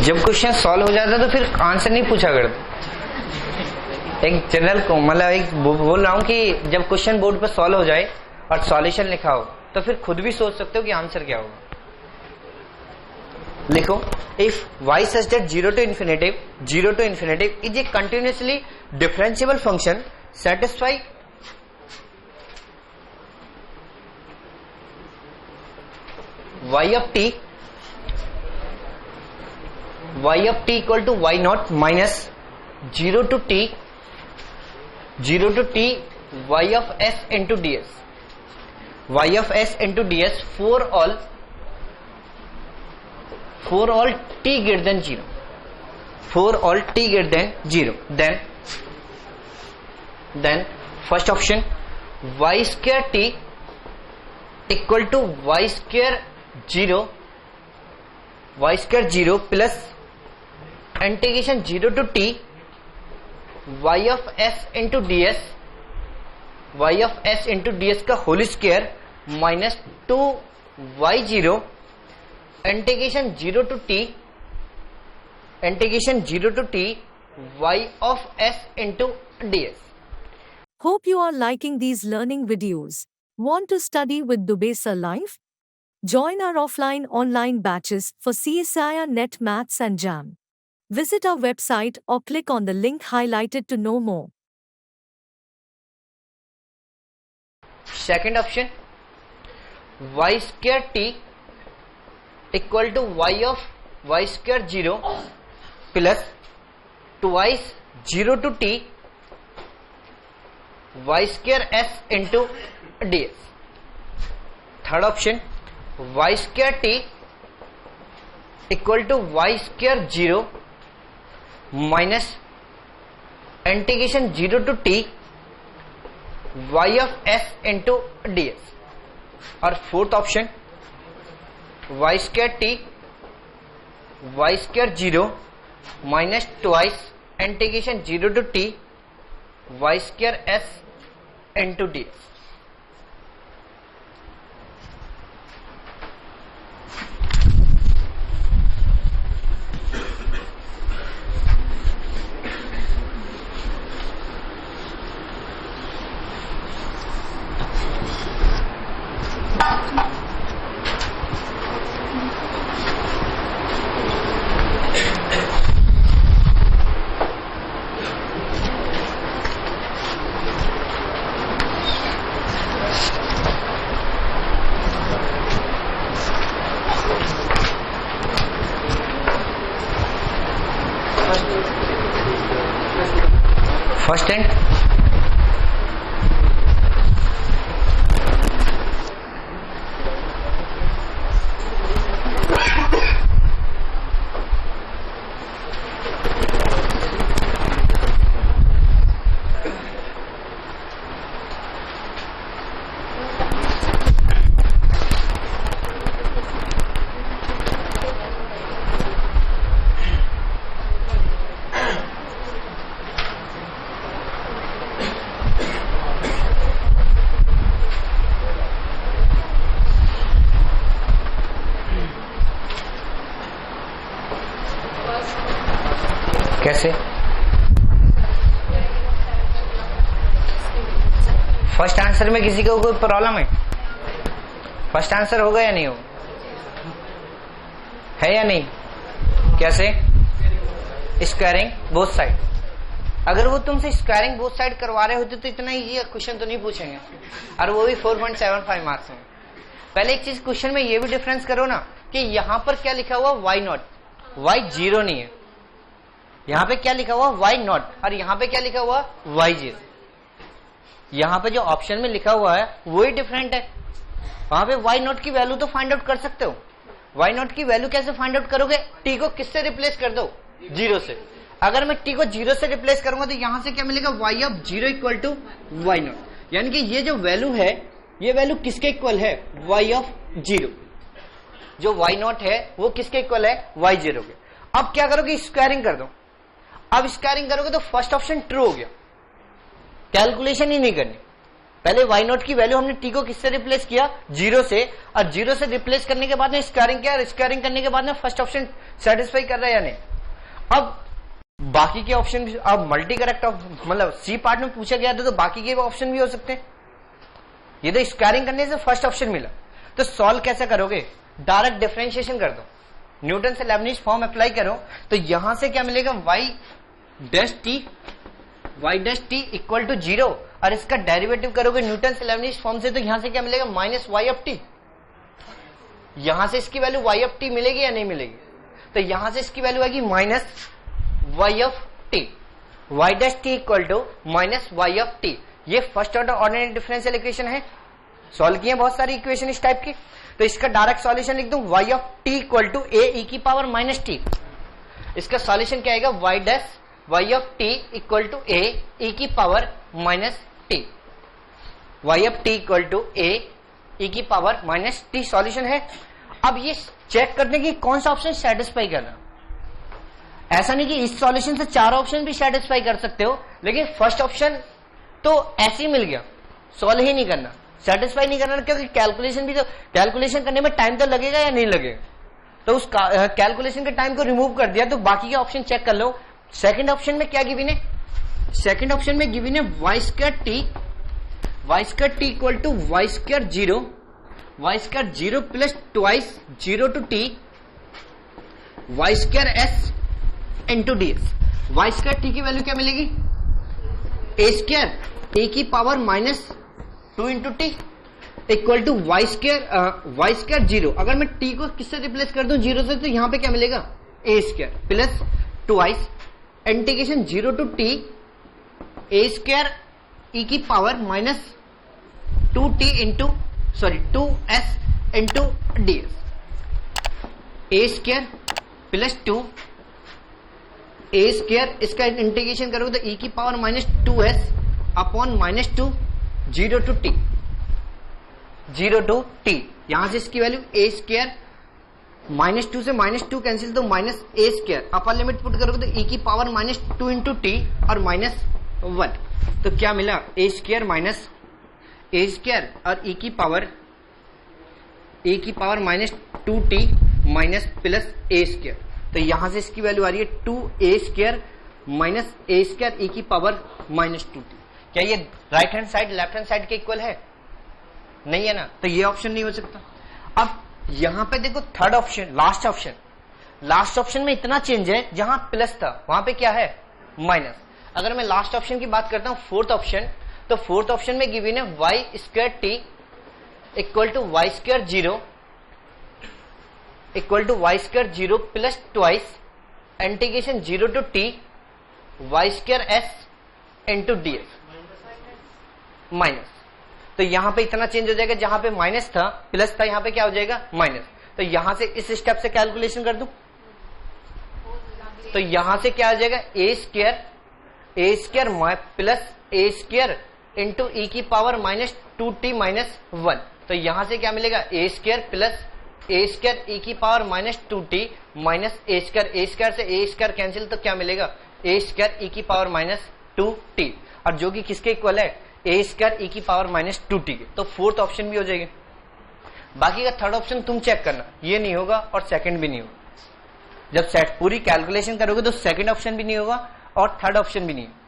जब क्वेश्चन सॉल्व हो जाता तो फिर आंसर नहीं पूछा करते। एक जनरल को मतलब एक बोल रहा हूं कि जब क्वेश्चन बोर्ड पर सॉल्व हो जाए और सॉल्यूशन लिखा हो तो फिर खुद भी सोच सकते हो कि आंसर क्या होगा। लिखो, if y such that 0 to infinitive is a continuously differentiable function satisfy y of t equal to y naught minus 0 to t y of s into ds for all t greater than 0, then first option y square t equal to y square 0 plus integration 0 to t y of s into ds का whole square minus 2y0 integration 0 to t y of s into ds.
Hope you are liking these learning videos. Want to study with Dubesa Live? Join our offline online batches for CSIR NET Maths and JAM. Visit our website or click on the link highlighted to know more.
Second option, y square t equal to y of y square 0 plus twice 0 to t y square s into ds. Third option, y square t equal to y square 0 minus integration 0 to t y of s into ds. और fourth option, y square t y square 0 minus twice integration 0 to t y square s into ds. First and कैसे? First answer में किसी को कोई problem है? First answer होगा या नहीं होगा? है या नहीं? कैसे? Squaring both side. अगर वो तुमसे स्क्वायरिंग बोथ साइड करवा रहे होते तो इतना इजी क्वेश्चन तो नहीं पूछेंगे, और वो भी 4.75 मार्क्स में। पहले एक चीज क्वेश्चन में ये भी डिफरेंस करो ना कि यहां पर क्या लिखा हुआ वाई नॉट, वाई जीरो नहीं है। यहां पे क्या लिखा हुआ वाई नॉट, और यहां पे क्या लिखा हुआ वाई जीरो। यहां पे जो ऑप्शन में लिखा हुआ है वही डिफरेंट है। वहां पे वाई नॉट की वैल्यू तो फाइंड आउट कर सकते हो। वाई नॉट की वैल्यू कैसे फाइंड आउट करोगे? टी को किससे रिप्लेस कर दो? जीरो से। अगर मैं टी को जीरो से रिप्लेस करूंगा तो यहां से क्या मिलेगा? Y of zero equal to y naught. यानी कि ये जो वैल्यू है ये वैल्यू किसके इक्वल है? Y of zero. जो वाई नॉट है वो किसके इक्वल है? वाई जीरो के। अब क्या करोगे? स्क्वायरिंग कर दो। अब स्क्वायरिंग करोगे तो फर्स्ट ऑप्शन ट्रू हो गया, कैलकुलेशन ही नहीं करनी। पहले वाई नॉट की वैल्यू हमने टी को किससे रिप्लेस किया? जीरो से, और जीरो से रिप्लेस करने के बाद में स्क्वायरिंग किया, और स्क्वायरिंग करने के बाद में फर्स्ट ऑप्शन सेटिस्फाई कर रहा है या नहीं। अब बाकी के ऑप्शन भी, अब मल्टी करेक्ट मतलब सी पार्ट में पूछा गया था तो बाकी के ऑप्शन भी हो सकते हैं। ये तो स्क्वायरिंग करने से फर्स्ट ऑप्शन मिला, तो सॉल्व कैसे करोगे? डायरेक्ट डिफरेंशिएशन कर दो, न्यूटन से लेबनिज फॉर्म अप्लाई करो। तो यहां से क्या मिलेगा? Y dash t equal to zero, और इसका डेरिवेटिव करोगे न्यूटन से लेबनिज फॉर्म से, तो यहां से क्या मिलेगा? Minus y of t. यहां से इसकी वैल्यू वाई ऑफ टी मिलेगी या नहीं मिलेगी? तो यहां से इसकी वैल्यू आएगी minus y of t. Y dash t equal to minus y of t. ये first order ordinary differential equation है। सॉल्व किए बहुत सारी इक्वेशन इस टाइप की, तो इसका डायरेक्ट सॉल्यूशन लिख दूं, y of t equal to a e की पावर माइनस टी। इसका सॉल्यूशन क्या आएगा? Y dash y of t equal to a e की power minus t. Y of t equal to a e की power minus T solution है। अब ये check करने की कौन सा ऑप्शन सेटिस्फाई करना। ऐसा नहीं कि इस सॉल्यूशन से चार ऑप्शन भी सेटिस्फाई कर सकते हो, लेकिन फर्स्ट ऑप्शन तो ऐसे ही मिल गया, सॉल्व ही नहीं करना, सेटिस्फाई नहीं करना, क्योंकि कैलकुलेशन भी तो, कैलकुलेशन करने में टाइम तो लगेगा या नहीं लगेगा। तो उस कैलकुलेशन के टाइम को रिमूव कर दिया, तो बाकी के ऑप्शन चेक कर लो। सेकंड ऑप्शन में क्या गिवन है? सेकंड ऑप्शन में गिवन है y square t equal to y square zero plus twice zero to t y square s into d s. वाई स्क्वायर टी की वैल्यू क्या मिलेगी? ए स्क्वायर ए की power minus 2 into t equal to y square zero. अगर मैं T को किससे रिप्लेस कर दूं? जीरो से, तो यहां पे क्या मिलेगा? A square plus twice integration zero to t a square e की power minus 2t into 2s into d s. A square plus 2 a square, इसका इंटीग्रेशन करोगे तो ई की power minus 2s upon minus 2 zero to t. यहां से इसकी value a square, minus 2 से minus 2 cancel, तो minus a square, upper limit put करोगे तो ई की पावर माइनस 2 इंटू टी और माइनस 1। तो क्या मिला? A square minus a square और ई की power minus 2t minus plus a square. तो यहां से इसकी वैल्यू आ रही है 2a square minus a square e की पावर माइनस 2t। क्या ये right hand side left hand side के इक्वल है? नहीं है ना, तो ये ऑप्शन नहीं हो सकता। अब यहां पे देखो थर्ड ऑप्शन, लास्ट ऑप्शन में इतना चेंज है, जहां प्लस था वहां पे क्या है? माइनस। अगर मैं लास्ट ऑप्शन की बात करता हूं, फोर्थ ऑप्शन, तो फोर्थ ऑप्शन में गिवन है y square t equal to y square zero plus twice integration zero to t y square s into ds minus. तो यहां पे इतना चेंज हो जाएगा, जहां पे माइनस था प्लस था, यहां पे क्या हो जाएगा माइनस। तो यहां से इस स्टेप से कैलकुलेशन कर दूं तो यहां से क्या आ जाएगा ए square plus a square into ई की पावर माइनस 2t माइनस 1। तो यहां से क्या मिलेगा a square plus a square e की power minus 2t minus a square से ए स्क्वायर कैंसिल, तो क्या मिलेगा ए स्क्वायर ई की पावर माइनस 2t, और जो कि किसके इक्वल है ए स्क्वायर ई की पावर माइनस 2t के। तो फोर्थ ऑप्शन भी हो जाएगी। बाकी का थर्ड ऑप्शन तुम चेक करना, ये नहीं होगा और सेकंड भी नहीं होगा। जब सेट पूरी कैलकुलेशन करोगे तो सेकंड ऑप्शन भी नहीं होगा और थर्ड ऑप्शन भी नहीं होगा।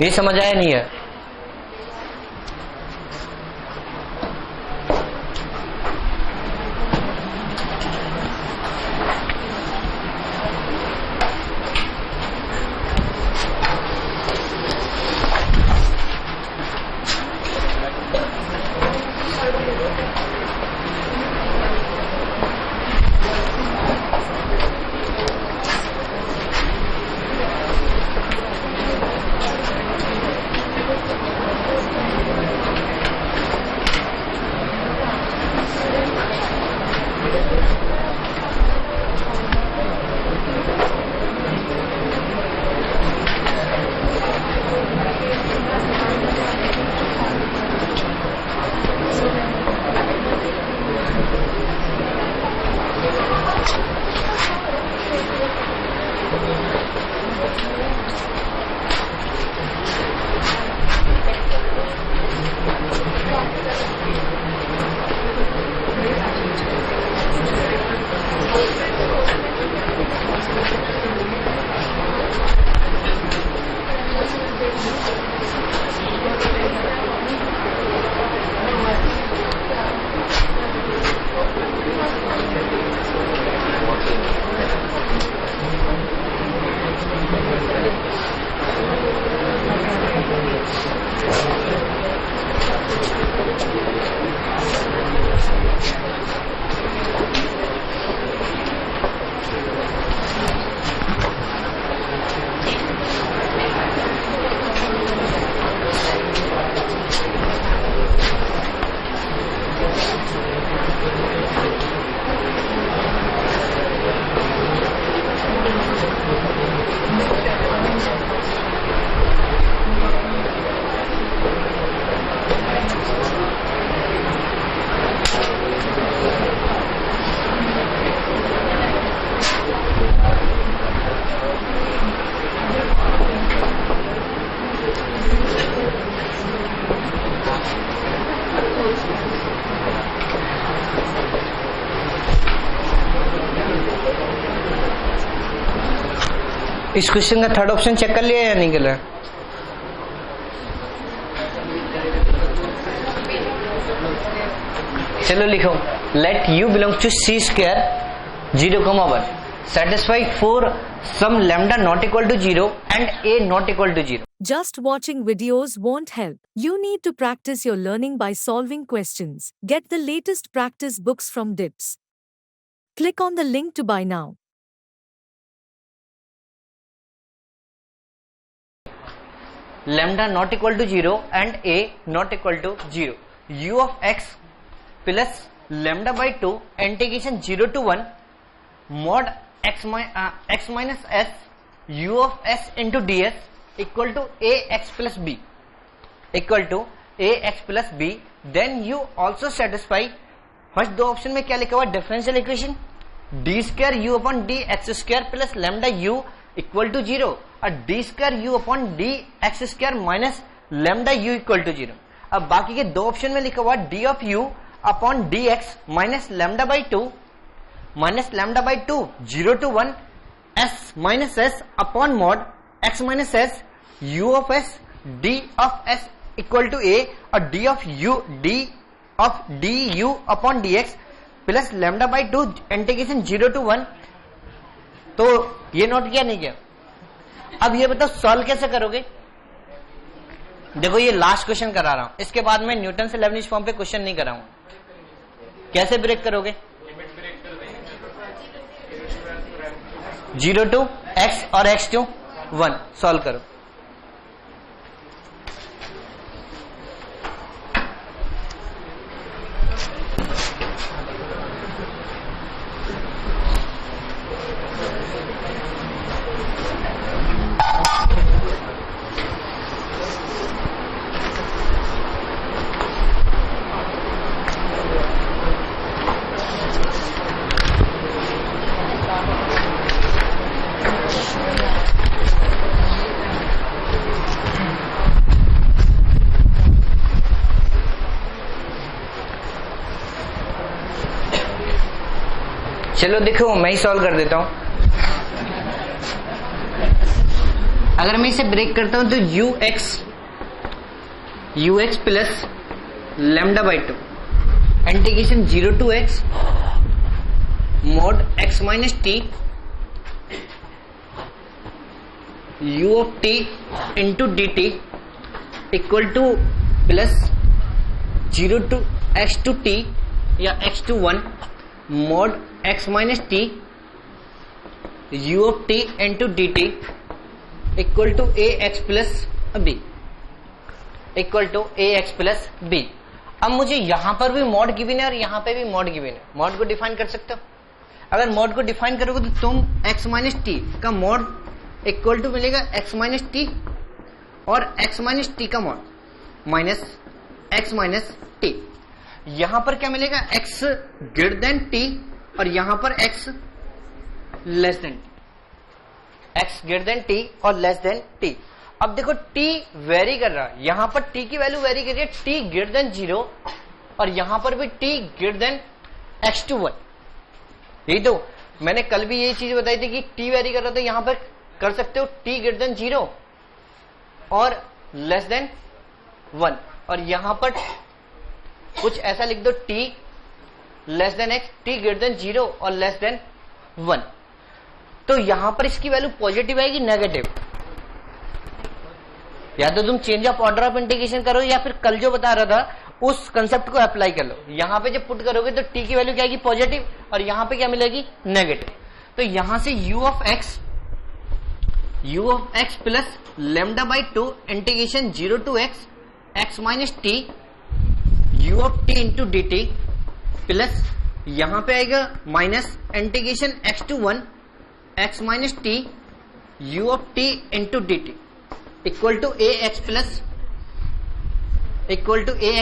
ये समझ आया नहीं है? इस क्वेश्चन का थर्ड ऑप्शन चेक कर लिया या नहीं कर लिया? चलो लिखो, let u belong to c square 0,1 satisfy for some lambda not equal to 0 and a not equal to 0.
Just watching videos won't help. You need to practice your learning by solving questions. Get the latest practice books from DIPS. Click on the link to buy now.
Lambda not equal to 0 and a not equal to 0. U of x plus lambda by 2 integration 0 to 1 mod x minus s u of s into ds equal to ax plus b equal to ax plus b. Then you also satisfy first दो option में क्या लिखा हुआ differential equation d square u upon d x square plus lambda u equal to 0 और d square u upon d x square minus lambda u equal to 0. अब बाकी के दो ऑप्शन में लिखा हुआ d of u upon d x minus lambda by 2 0 to 1 s minus s upon mod x minus s u of s d of s equal to a और d of du upon dx plus lambda by 2 integration 0 to 1. तो ये note किया नहीं किया? अब ये बताओ solve कैसे करोगे? देखो ये लास्ट क्वेश्चन करा रहा हूं, इसके बाद मैं न्यूटन से लेबनिज फॉर्म पे क्वेश्चन नहीं कराऊंगा. कैसे ब्रेक करोगे? 0 to x और x to 1 सॉल्व करो। चलो देखो मैं ही सॉल्व कर देता हूं। अगर मैं इसे ब्रेक करता हूं तो ux plus lambda by 2 integration 0 to x mod x minus t u of t into d t equal two plus 0 to x to t या x to 1 mod x minus t u of t into d t equal to a x plus b equal to a x plus b. अब मुझे यहां पर भी mod given है और यहां पे भी मॉड गिवन है। मॉड को डिफाइन कर सकते हो। अगर मॉड को डिफाइन करोगे तो तुम x माइनस टी का मॉड इक्वल टू मिलेगा x माइनस टी और x माइनस टी का mod minus x minus T. यहां पर क्या मिलेगा? x ग्रेटर देन टी और यहां पर x less than T, x greater than t और लेस देन टी। अब देखो t वेरी कर रहा है, यहां पर t की वैल्यू वेरी कर रही है, t ग्रेटर देन 0 और यहां पर भी t greater than x to 1। यही तो मैंने कल भी यही चीज बताई थी कि t वेरी कर रहा था, यहां पर कर सकते हो t ग्रेटर देन 0 और लेस देन 1 और यहां पर कुछ ऐसा लिख दो t less then x, t greater then 0 और लेस देन 1। तो यहां पर इसकी वैल्यू पॉजिटिव आएगी नेगेटिव। या तो तुम change of order of integration करो या फिर कल जो बता रहा था उस कंसेप्ट को अप्लाई कर लो। यहां पे जब पुट करोगे तो t की वैल्यू क्या आएगी? पॉजिटिव और यहां पे क्या मिलेगी? नेगेटिव। तो यहां से u of x plus lambda by 2 integration 0 to x minus t u of t into d t plus यहां पे आएगा minus integration x to 1 x minus t u of t into d t equal to a x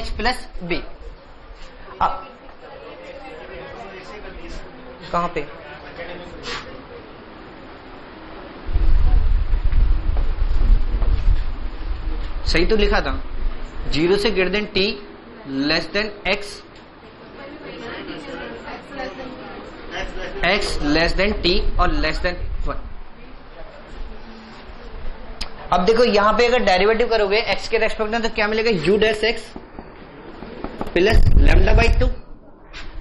plus b. कहां पे? सही तो लिखा था 0 से greater than t less than x less than t और लेस देन 1। अब देखो यहां पे अगर डेरिवेटिव करोगे x के रेस्पेक्ट में तो क्या मिलेगा? u dash x plus lambda by 2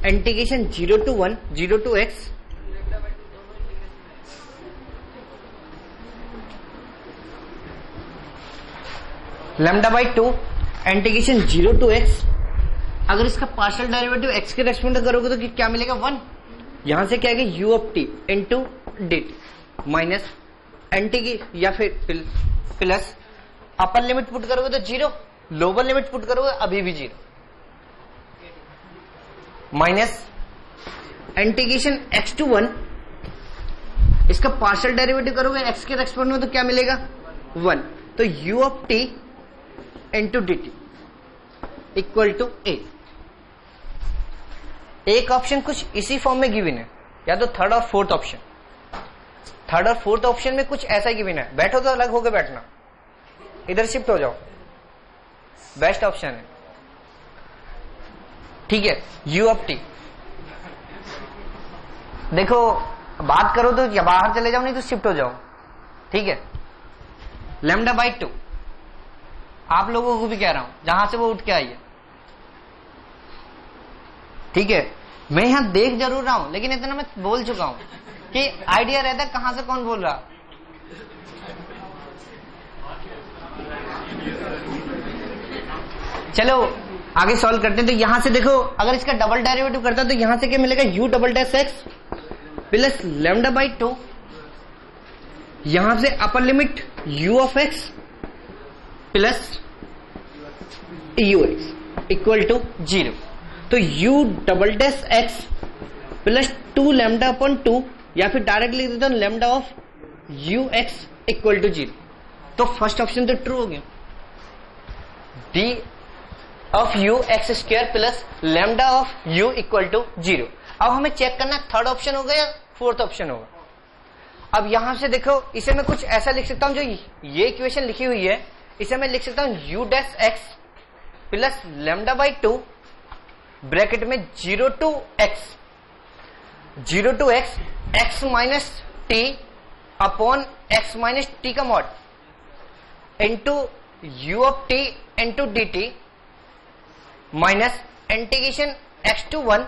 integration 0 to 1 0 to x lambda by 2 integration 0 to x। अगर इसका पार्शियल डेरिवेटिव x के रेस्पेक्ट में करोगे तो क्या मिलेगा? 1। यहां से क्या आएगा? u of t into d t minus integration या फिर प्लस अपर लिमिट पुट करोगे तो 0, लोअर लिमिट पुट करोगे अभी भी 0 माइनस इंटीग्रेशन x टू 1। इसका पार्शियल डेरिवेटिव करोगे x के रेस्पेक्ट में तो क्या मिलेगा? 1। तो u of t into d t equal to a. एक ऑप्शन कुछ इसी फॉर्म में गिवन है, या तो थर्ड और फोर्थ ऑप्शन। थर्ड और फोर्थ ऑप्शन में कुछ ऐसा गिवन है। बैठो तो अलग होकर बैठना, इधर शिफ्ट हो जाओ, बेस्ट ऑप्शन है। ठीक है, u ऑफ t। देखो बात करो तो या बाहर चले जाओ, नहीं तो शिफ्ट हो जाओ। ठीक है, लैम्डा बाई 2 आप लोगों को भी कह रहा हूं, जहां से वो उठ के आई है। ठीक है, मैं यहां देख जरूर रहा हूं लेकिन इतना मैं बोल चुका हूं कि आइडिया रहता है कहां से कौन बोल रहा। चलो आगे सॉल्व करते हैं। तो यहां से देखो, अगर इसका डबल डेरिवेटिव करता है तो यहां से क्या मिलेगा, u double dash x plus lambda by 2, यहां से upper limit u of x plus u x equal to 0। तो u double dash x plus 2 lambda upon 2, या फिर डायरेक्ट लिख देता हूं lambda of u x equal to 0। तो first option तो ट्रू हो गया, d of u x square plus lambda of u equal to 0। अब हमें चेक करना थर्ड ऑप्शन होगा या फोर्थ ऑप्शन होगा। अब यहां से देखो, इसे मैं कुछ ऐसा लिख सकता हूं, जो ये इक्वेशन लिखी हुई है इसे मैं लिख सकता हूं u dash x plus lambda by 2 bracket में 0 to x x minus t upon x minus t का mod into u of t into d t minus integration x to 1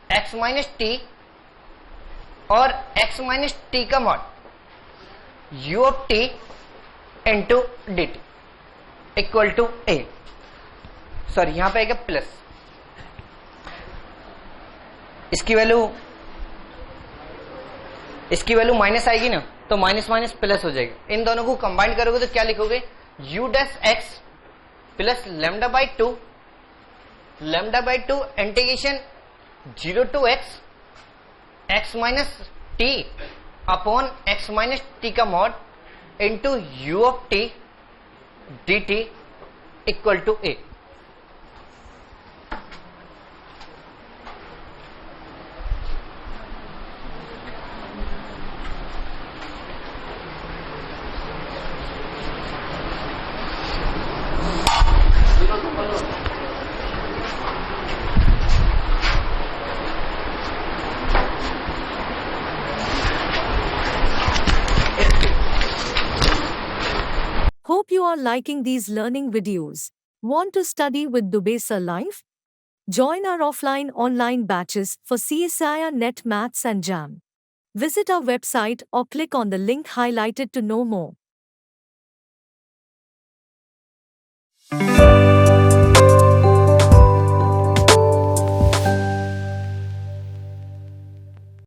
x minus t और x minus t का mod u of t into d t equal to a. Sorry, यहां पे आएगा plus, इसकी value minus आएगी ना, तो minus minus plus हो जाएगी। इन दोनों को कंबाइन करोगे तो क्या लिखोगे, u dash x plus lambda by 2 integration 0 to x minus t upon x minus t का mod into u of t d t equal to a.
Hope you are liking these learning videos. Want to study with Dubesa Live? Join our offline online batches for CSIR Net Maths and JAM. Visit our website or click on the link highlighted to know more.